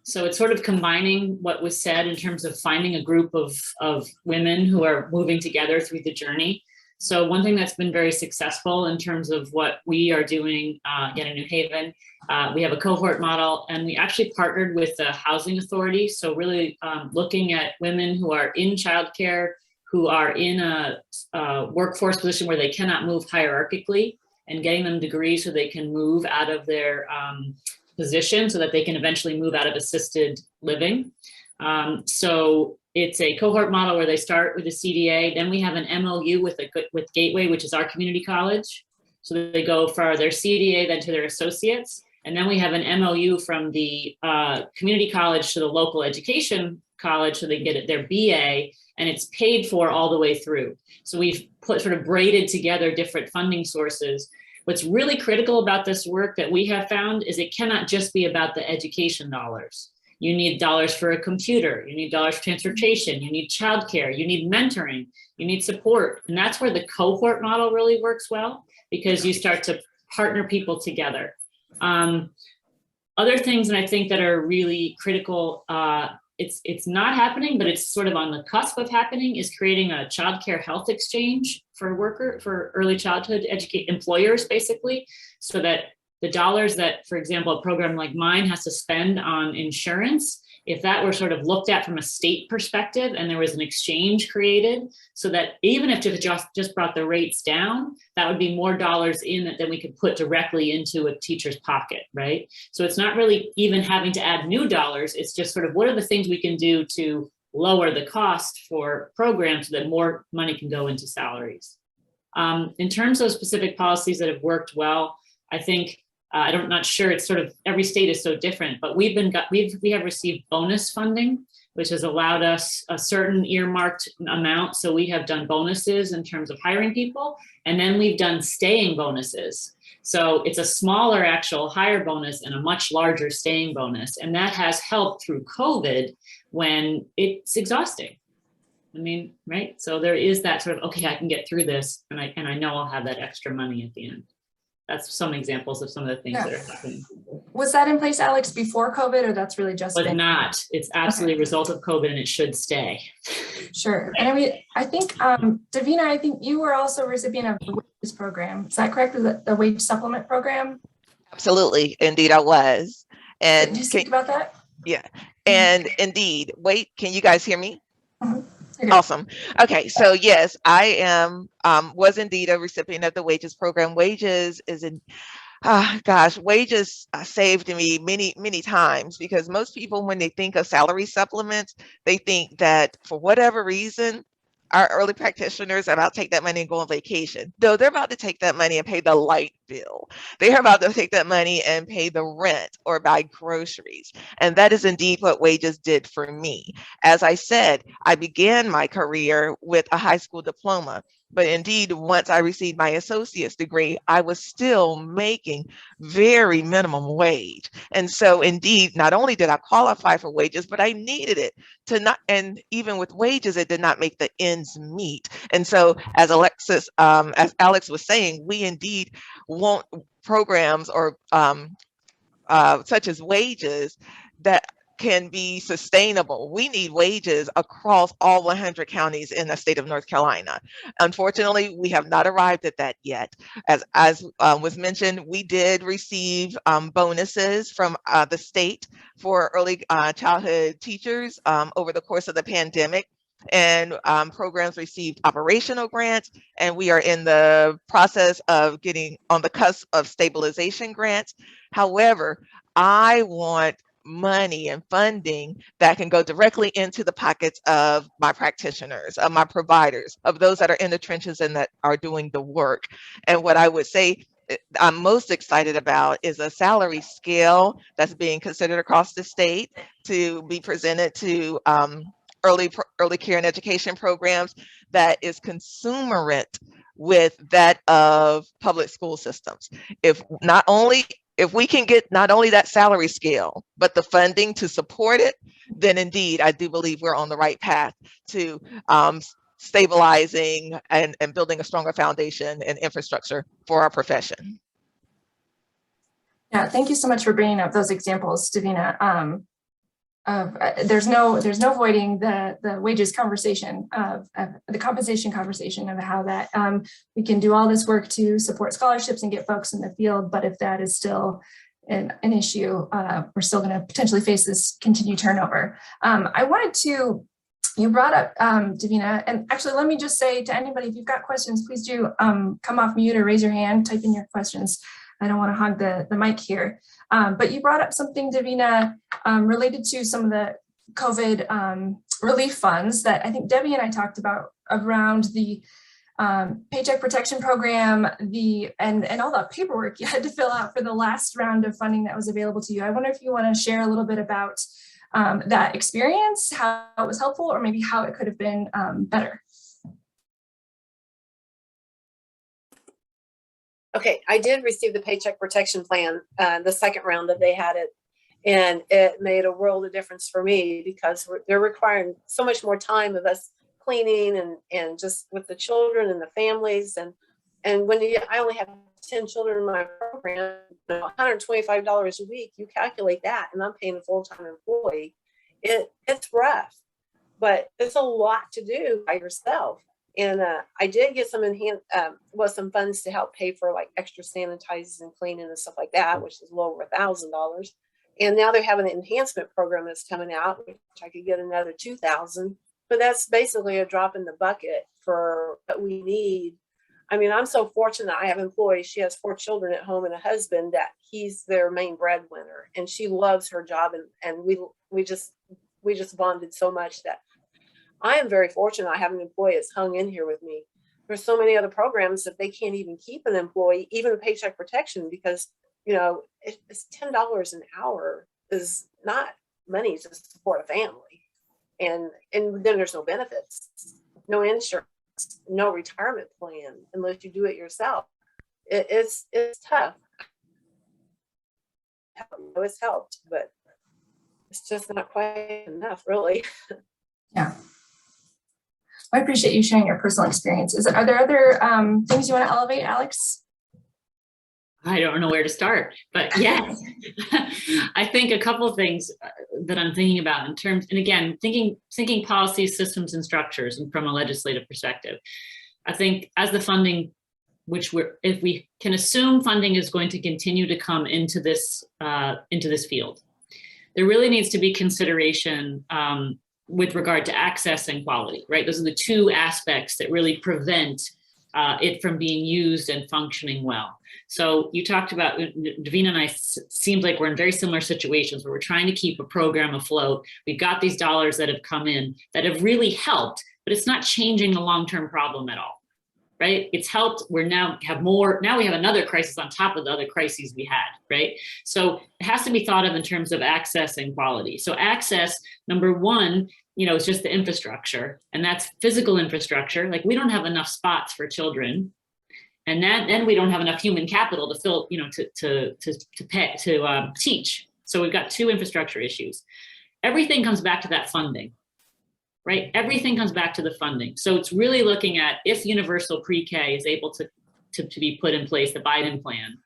So it's sort of combining what was said in terms of finding a group of women who are moving together through the journey. So one thing that's been very successful in terms of what we are doing in New Haven, we have a cohort model, and we actually partnered with the housing authority. So really looking at women who are in childcare who are in a workforce position where they cannot move hierarchically, and getting them degrees so they can move out of their position so that they can eventually move out of assisted living. So it's a cohort model where they start with a CDA. Then we have an MOU with Gateway, which is our community college. So they go for their CDA, then to their associates. And then we have an MOU from the community college to the local education college so they get their BA, and it's paid for all the way through. So we've sort of braided together different funding sources. What's really critical about this work that we have found is it cannot just be about the education dollars. You need dollars for a computer, you need dollars for transportation, you need childcare, you need mentoring, you need support. And that's where the cohort model really works well, because you start to partner people together. Other things that I think that are really critical, it's not happening, but it's sort of on the cusp of happening, is creating a childcare health exchange for early childhood employers, basically, so that the dollars that, for example, a program like mine has to spend on insurance, if that were sort of looked at from a state perspective and there was an exchange created, so that even if it just brought the rates down, that would be more dollars in that than we could put directly into a teacher's pocket, right? So it's not really even having to add new dollars, it's just sort of what are the things we can do to lower the cost for programs so that more money can go into salaries. In terms of specific policies that have worked well, I think, I'm not sure, it's sort of, every state is so different, but we have received bonus funding, which has allowed us a certain earmarked amount. So we have done bonuses in terms of hiring people, and then we've done staying bonuses. So it's a smaller actual hire bonus and a much larger staying bonus. And that has helped through COVID when it's exhausting. I mean, right? So there is that sort of, okay, I can get through this, and I know I'll have that extra money at the end. That's some examples of some of the things that are happening. Was that in place, Alex, before COVID, or that's really just But not, it's absolutely a result of COVID, and it should stay. Sure. And I mean, I think, Davina, I think you were also a recipient of the wages program. Is that correct? The wage supplement program? Absolutely. Indeed, I was. And can you speak about that? Yeah. And indeed, wait, can you guys hear me? Mm-hmm. Awesome. Okay, so yes, I was indeed a recipient of the wages program. Wages is wages saved me many times, because most people, when they think of salary supplements, they think that for whatever reason, our early practitioners are about to take that money and go on vacation. No, they're about to take that money and pay the light bill. They're about to take that money and pay the rent or buy groceries. And that is indeed what wages did for me. As I said, I began my career with a high school diploma. But indeed, once I received my associate's degree, I was still making very minimum wage. And so indeed, not only did I qualify for wages, but I needed it to not, and even with wages, it did not make the ends meet. And so as Alex was saying, we indeed want programs or such as wages that can be sustainable. We need wages across all 100 counties in the state of North Carolina. Unfortunately, we have not arrived at that yet. As was mentioned, we did receive bonuses from the state for early childhood teachers over the course of the pandemic. And programs received operational grants, and we are in the process of getting on the cusp of stabilization grants. However, I want money and funding that can go directly into the pockets of my practitioners, of my providers, of those that are in the trenches and that are doing the work. And what I would say I'm most excited about is a salary scale that's being considered across the state to be presented to early care and education programs that is commensurate with that of public school systems. If we can get not only that salary scale, but the funding to support it, then indeed, I do believe we're on the right path to stabilizing and building a stronger foundation and infrastructure for our profession. Yeah, thank you so much for bringing up those examples, Davina. There's no avoiding the wages conversation of the compensation conversation of how that we can do all this work to support scholarships and get folks in the field, but if that is still an issue, we're still going to potentially face this continued turnover. I wanted to you brought up, Davina, and actually let me just say to anybody, if you've got questions, please do come off mute or raise your hand, type in your questions. I don't want to hog the mic here. But you brought up something, Davina, related to some of the COVID relief funds that I think Debbie and I talked about around the Paycheck Protection Program, and all the paperwork you had to fill out for the last round of funding that was available to you. I wonder if you want to share a little bit about that experience, how it was helpful, or maybe how it could have been better. Okay, I did receive the Paycheck Protection Plan, the second round that they had it, and it made a world of difference for me because they're requiring so much more time of us cleaning and just with the children and the families. And when I only have 10 children in my program, $125 a week, you calculate that, and I'm paying a full-time employee. It's rough, but it's a lot to do by yourself. And I did get some some funds to help pay for like extra sanitizers and cleaning and stuff like that, which is low over $1,000. And now they're having an enhancement program that's coming out, which I could get another $2,000. But that's basically a drop in the bucket for what we need. I mean, I'm so fortunate I have employees. She has 4 children at home and a husband that he's their main breadwinner, and she loves her job. And we just bonded so much that I am very fortunate. I have an employee that's hung in here with me. There's so many other programs that they can't even keep an employee, even a paycheck protection, because, it's $10 an hour is not money to support a family. And then there's no benefits, no insurance, no retirement plan unless you do it yourself. It's tough. It's helped, but it's just not quite enough, really. Yeah. I appreciate you sharing your personal experiences. Are there other things you want to elevate, Alex? I don't know where to start, but yes, I think a couple of things that I'm thinking about in terms, and again, thinking policies, systems, and structures, and from a legislative perspective. I think as the funding, if we can assume funding is going to continue to come into this field, there really needs to be consideration with regard to access and quality, right? Those are the two aspects that really prevent it from being used and functioning well. So you talked about, Davina and I, seems like we're in very similar situations where we're trying to keep a program afloat. We've got these dollars that have come in that have really helped, but it's not changing the long-term problem at all, right? It's helped. We have another crisis on top of the other crises we had, right? So it has to be thought of in terms of access and quality. So access, number one, it's just the infrastructure, and that's physical infrastructure. Like, we don't have enough spots for children, and then we don't have enough human capital to fill, to teach. So we've got two infrastructure issues. Everything comes back to that funding, right? Everything comes back to the funding. So it's really looking at, if universal pre-K is able to be put in place, the Biden plan,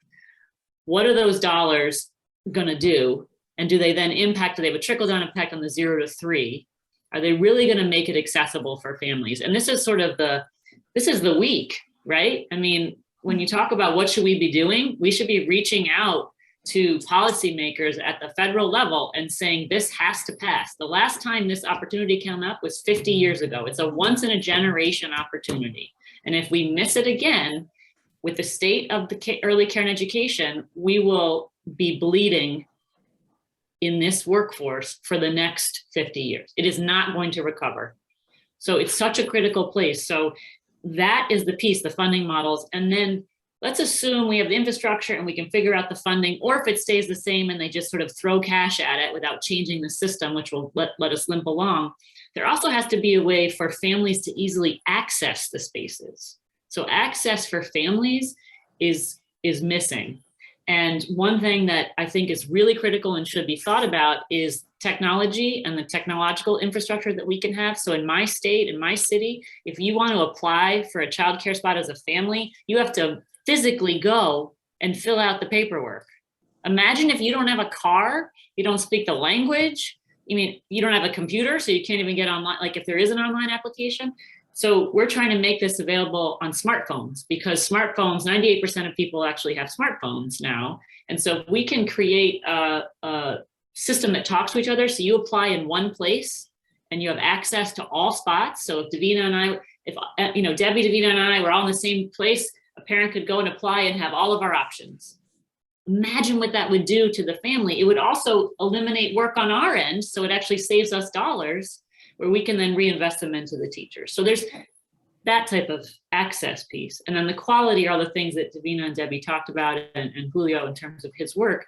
what are those dollars going to do? And do they then do they have a trickle-down impact on the 0 to 3? Are they really going to make it accessible for families? And this is the week, right? I mean, when you talk about what should we be doing, we should be reaching out to policymakers at the federal level and saying, this has to pass. The last time this opportunity came up was 50 years ago. It's a once in a generation opportunity. And if we miss it again, with the state of the early care and education, we will be bleeding in this workforce for the next 50 years. It is not going to recover. So it's such a critical place. So that is the piece, the funding models. And then let's assume we have the infrastructure and we can figure out the funding, or if it stays the same and they just sort of throw cash at it without changing the system, which will let us limp along. There also has to be a way for families to easily access the spaces. So access for families is missing. And one thing that I think is really critical and should be thought about is technology and the technological infrastructure that we can have. So in my state, in my city, if you want to apply for a childcare spot as a family, you have to physically go and fill out the paperwork. Imagine if you don't have a car, you don't speak the language, you don't have a computer, so you can't even get online, like if there is an online application. So we're trying to make this available on smartphones, because smartphones, 98% of people actually have smartphones now. And so if we can create a system that talks to each other, so you apply in one place and you have access to all spots. So if Davina and I, if Debbie, Davina and I were all in the same place, a parent could go and apply and have all of our options. Imagine what that would do to the family. It would also eliminate work on our end. So it actually saves us dollars where we can then reinvest them into the teachers. So there's that type of access piece. And then the quality are the things that Davina and Debbie talked about, and Julio in terms of his work,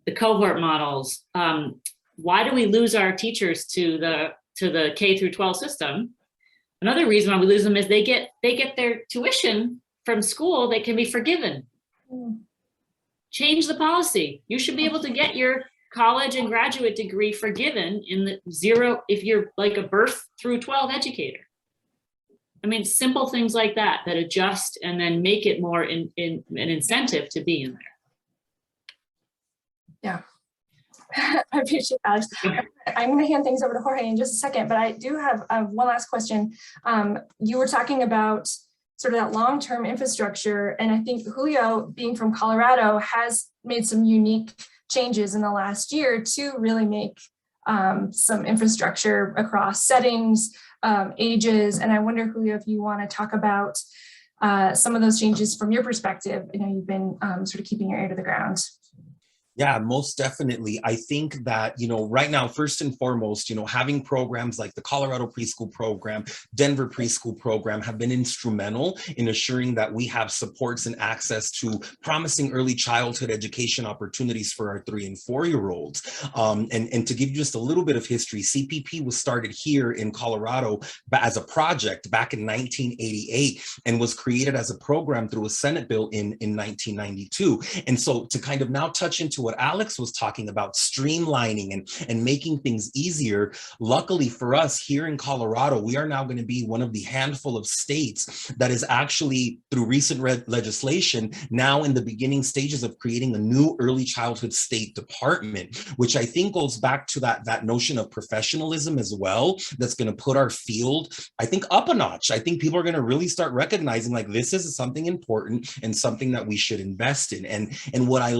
the cohort models. Why do we lose our teachers to the K through 12 system? Another reason why we lose them is they get their tuition from school that can be forgiven. Change the policy. You should be able to get your college and graduate degree forgiven in the zero if you're like a birth through 12 educator. I mean, simple things like that adjust and then make it more in an incentive to be in there. Yeah. I appreciate that, Alex. I'm going to hand things over to Jorge in just a second, but I do have one last question. You were talking about sort of that long-term infrastructure, and I think Julio, being from Colorado, has made some unique changes in the last year to really make some infrastructure across settings, ages, and I wonder, Julio, if you want to talk about some of those changes from your perspective. I know you've been sort of keeping your ear to the ground. Yeah, most definitely. I think that, right now, first and foremost, having programs like the Colorado Preschool Program, Denver Preschool Program have been instrumental in assuring that we have supports and access to promising early childhood education opportunities for our 3- and 4-year-olds. And to give you just a little bit of history, CPP was started here in Colorado as a project back in 1988 and was created as a program through a Senate bill in 1992. And so to kind of now touch into what Alex was talking about, streamlining and making things easier. Luckily for us here in Colorado, we are now going to be one of the handful of states that is actually, through recent legislation, now in the beginning stages of creating a new early childhood state department, which I think goes back to that notion of professionalism as well. That's going to put our field, I think, up a notch. I think people are going to really start recognizing like this is something important and something that we should invest in. And what I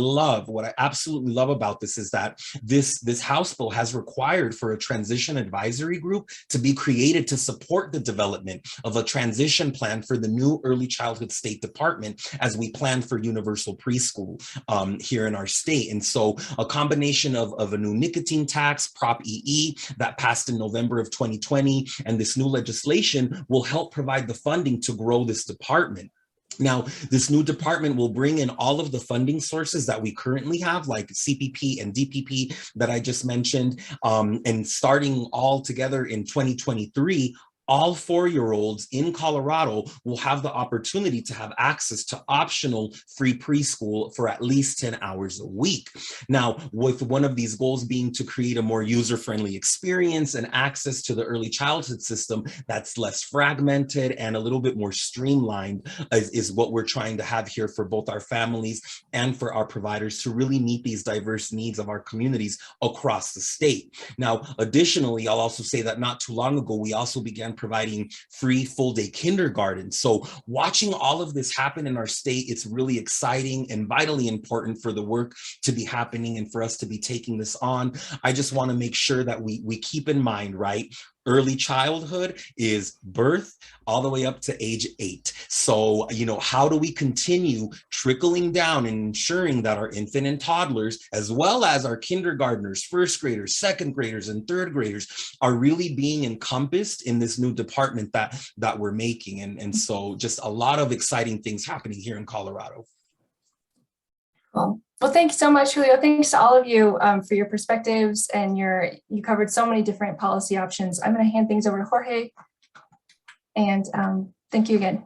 absolutely love about this is that this House bill has required for a transition advisory group to be created to support the development of a transition plan for the new early childhood state department as we plan for universal preschool here in our state. And so a combination of a new nicotine tax, Prop EE, that passed in November of 2020, and this new legislation will help provide the funding to grow this department. Now, this new department will bring in all of the funding sources that we currently have, like CPP and DPP that I just mentioned, and starting all together in 2023, all 4-year-olds in Colorado will have the opportunity to have access to optional free preschool for at least 10 hours a week. Now, with one of these goals being to create a more user-friendly experience and access to the early childhood system that's less fragmented and a little bit more streamlined is what we're trying to have here for both our families and for our providers to really meet these diverse needs of our communities across the state. Now, additionally, I'll also say that not too long ago, we also began providing free full-day kindergarten. So watching all of this happen in our state, it's really exciting and vitally important for the work to be happening and for us to be taking this on. I just want to make sure that we keep in mind, right? Early childhood is birth all the way up to age 8. So, how do we continue trickling down and ensuring that our infant and toddlers, as well as our kindergartners, first graders, second graders, and third graders are really being encompassed in this new department that we're making. And so just a lot of exciting things happening here in Colorado. Well, thank you so much, Julio. Thanks to all of you for your perspectives, and you covered so many different policy options. I'm going to hand things over to Jorge, and thank you again.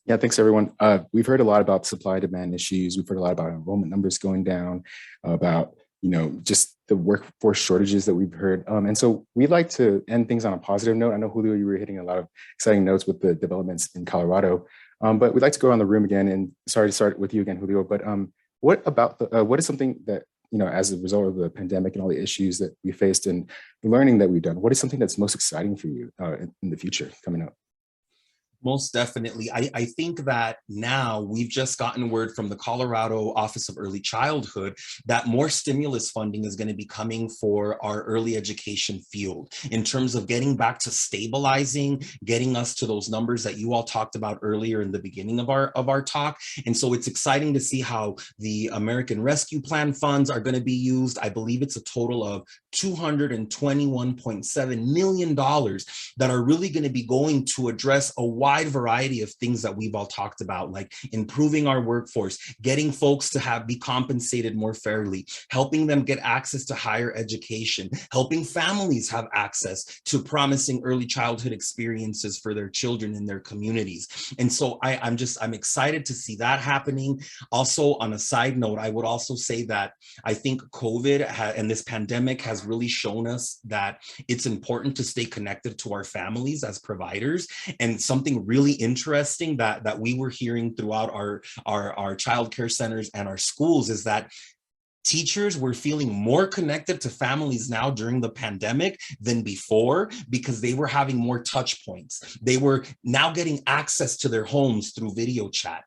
Yeah, thanks everyone. We've heard a lot about supply-demand issues. We've heard a lot about enrollment numbers going down, about just the workforce shortages that we've heard. And so we'd like to end things on a positive note. I know, Julio, you were hitting a lot of exciting notes with the developments in Colorado, but we'd like to go around the room again. And sorry to start with you again, Julio, but what is something that, as a result of the pandemic and all the issues that we faced and the learning that we've done, what is something that's most exciting for you in the future coming up? Most definitely. I think that now we've just gotten word from the Colorado Office of Early Childhood that more stimulus funding is going to be coming for our early education field in terms of getting back to stabilizing, getting us to those numbers that you all talked about earlier in the beginning of our talk. And so it's exciting to see how the American Rescue Plan funds are going to be used. I believe it's a total of $221.7 million that are really going to be going to address a wide variety of things that we've all talked about, like improving our workforce, getting folks to be compensated more fairly, helping them get access to higher education, helping families have access to promising early childhood experiences for their children in their communities. And so I'm excited to see that happening. Also, on a side note, I would also say that I think COVID and this pandemic has really shown us that it's important to stay connected to our families as providers. And something really interesting that we were hearing throughout our childcare centers and our schools is that teachers were feeling more connected to families now during the pandemic than before because they were having more touch points. They were now getting access to their homes through video chat.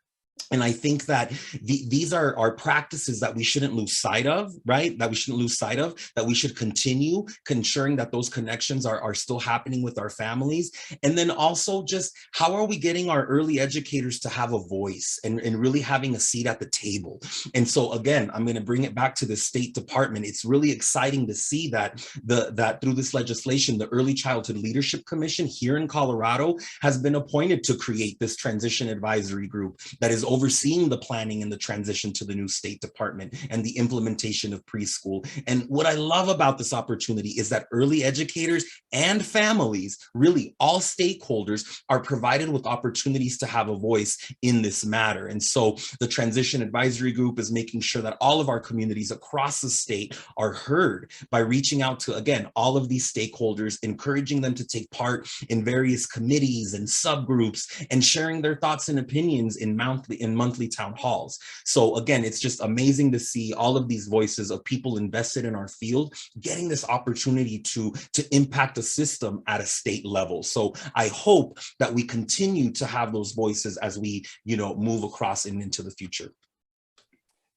And I think that these are practices that we shouldn't lose sight of, right? That we shouldn't lose sight of, that we should continue ensuring that those connections are still happening with our families. And then also just how are we getting our early educators to have a voice and really having a seat at the table? And so again, I'm going to bring it back to the State Department. It's really exciting to see that that through this legislation, the Early Childhood Leadership Commission here in Colorado has been appointed to create this transition advisory group that is overseeing the planning and the transition to the new State Department and the implementation of preschool. And what I love about this opportunity is that early educators and families, really all stakeholders, are provided with opportunities to have a voice in this matter. And so the Transition Advisory Group is making sure that all of our communities across the state are heard by reaching out to, again, all of these stakeholders, encouraging them to take part in various committees and subgroups and sharing their thoughts and opinions in monthly town halls. So again, it's just amazing to see all of these voices of people invested in our field getting this opportunity to impact a system at a state level. So I hope that we continue to have those voices as we, move across and into the future.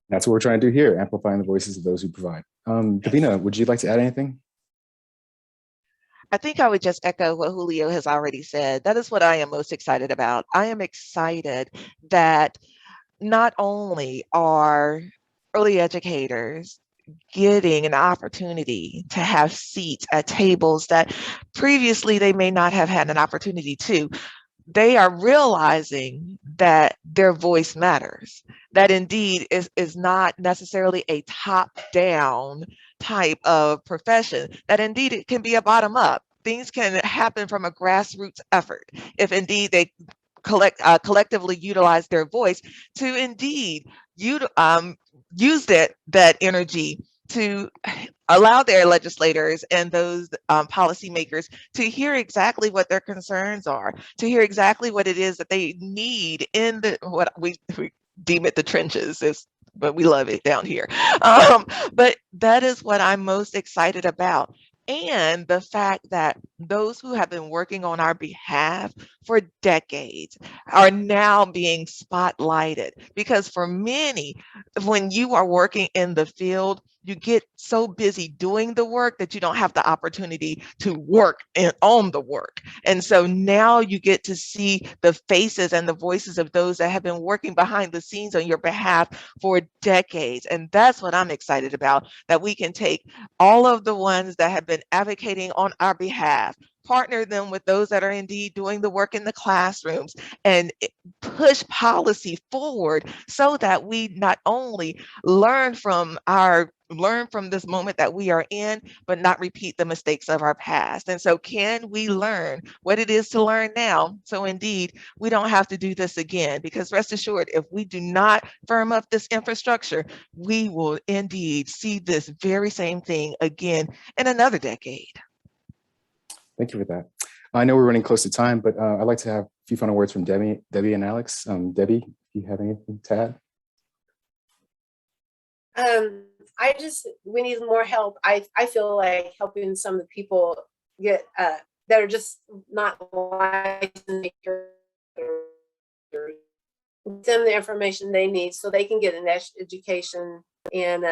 That's what we're trying to do here, amplifying the voices of those who provide. Davina, would you like to add anything? I think I would just echo what Julio has already said. That is what I am most excited about. I am excited that not only are early educators getting an opportunity to have seats at tables that previously they may not have had an opportunity to, they are realizing that their voice matters, that indeed is not necessarily a top-down type of profession, that indeed it can be a bottom-up. Things can happen from a grassroots effort if indeed they collectively utilize their voice to indeed use that energy to allow their legislators and those policymakers to hear exactly what their concerns are, to hear exactly what it is that they need in what we deem it the trenches, but we love it down here. But that is what I'm most excited about. And the fact that those who have been working on our behalf for decades are now being spotlighted. Because for many, when you are working in the field, you get so busy doing the work that you don't have the opportunity to work on the work. And so now you get to see the faces and the voices of those that have been working behind the scenes on your behalf for decades. And that's what I'm excited about, that we can take all of the ones that have been advocating on our behalf, partner them with those that are indeed doing the work in the classrooms, and push policy forward so that we not only learn from this moment that we are in, but not repeat the mistakes of our past. And so can we learn what it is to learn now? So indeed, we don't have to do this again, because rest assured, if we do not firm up this infrastructure, we will indeed see this very same thing again in another decade. Thank you for that. I know we're running close to time, but I'd like to have a few final words from Debbie and Alex. Debbie, if you have anything to add? We need more help. I feel like helping some of the people get that are just not licensed them the information they need so they can get an education and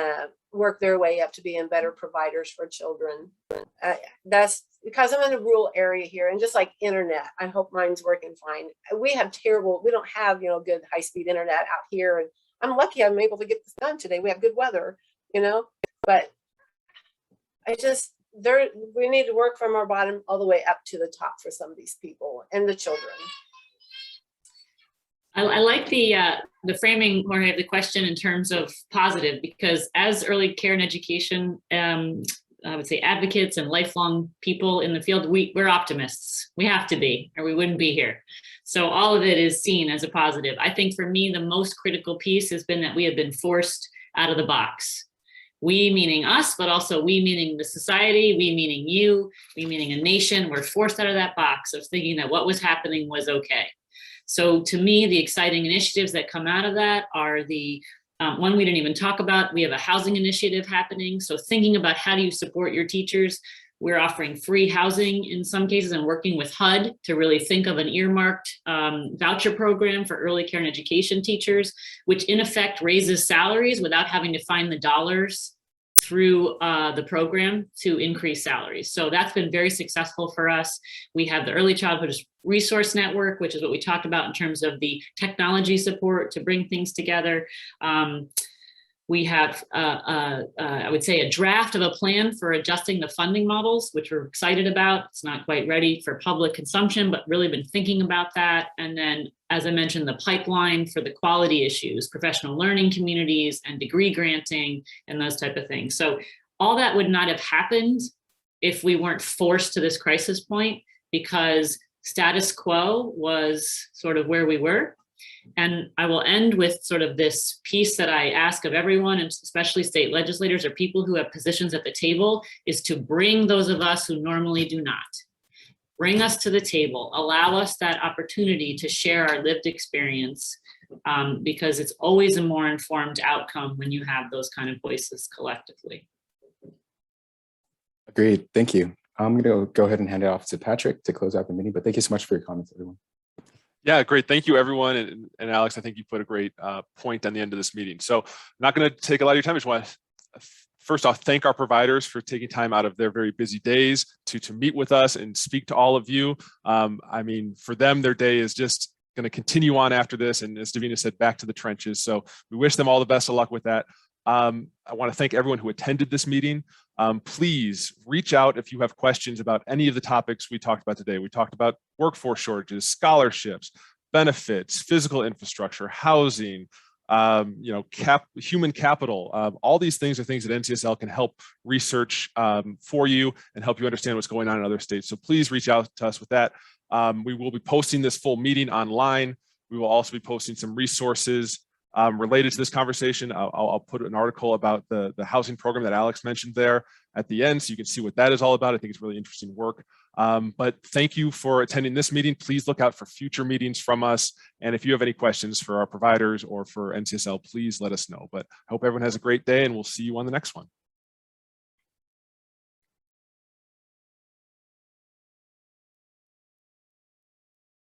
work their way up to being better providers for children. That's because I'm in a rural area here, and just like internet, I hope mine's working fine. We don't have, good high-speed internet out here, and I'm lucky I'm able to get this done today. We have good weather, but we need to work from our bottom all the way up to the top for some of these people and the children. I like the framing, Jorge, of the question in terms of positive, because as early care and education, I would say advocates and lifelong people in the field, we're optimists. We have to be, or we wouldn't be here. So all of it is seen as a positive. I think for me, the most critical piece has been that we have been forced out of the box. We meaning us, but also we meaning the society, we meaning you, we meaning a nation. We're forced out of that box of thinking that what was happening was okay. So to me, the exciting initiatives that come out of that are the one we didn't even talk about. We have a housing initiative happening. So thinking about how do you support your teachers? We're offering free housing in some cases and working with HUD to really think of an earmarked voucher program for early care and education teachers, which in effect raises salaries without having to find the dollars through the program to increase salaries. So that's been very successful for us. We have the Early Childhood Resource Network, which is what we talked about in terms of the technology support to bring things together. We have, I would say, a draft of a plan for adjusting the funding models, which we're excited about. It's not quite ready for public consumption, but really been thinking about that. And then, as I mentioned, the pipeline for the quality issues, professional learning communities and degree granting and those type of things. So all that would not have happened if we weren't forced to this crisis point, because status quo was sort of where we were. And I will end with sort of this piece that I ask of everyone, and especially state legislators or people who have positions at the table, is to bring those of us who normally do not. Bring us to the table, allow us that opportunity to share our lived experience, because it's always a more informed outcome when you have those kind of voices collectively. Agreed. Thank you. I'm going to go ahead and hand it off to Patrick to close out the meeting, but thank you so much for your comments, everyone. Yeah, great. Thank you, everyone. And Alex, I think you put a great point on the end of this meeting. So I'm not going to take a lot of your time. I just want to, first off, thank our providers for taking time out of their very busy days to meet with us and speak to all of you. I mean, for them, their day is just going to continue on after this. And as Davina said, back to the trenches. So we wish them all the best of luck with that. I want to thank everyone who attended this meeting. Please reach out if you have questions about any of the topics we talked about today. We talked about workforce shortages, scholarships, benefits, physical infrastructure, housing, human capital. All these things are things that NCSL can help research for you and help you understand what's going on in other states. So please reach out to us with that. We will be posting this full meeting online. We will also be posting some resources related to this conversation. I'll put an article about the housing program that Alex mentioned there at the end, so you can see what that is all about. I think it's really interesting work. But thank you for attending this meeting. Please look out for future meetings from us. And if you have any questions for our providers or for NCSL, please let us know. But I hope everyone has a great day, and we'll see you on the next one.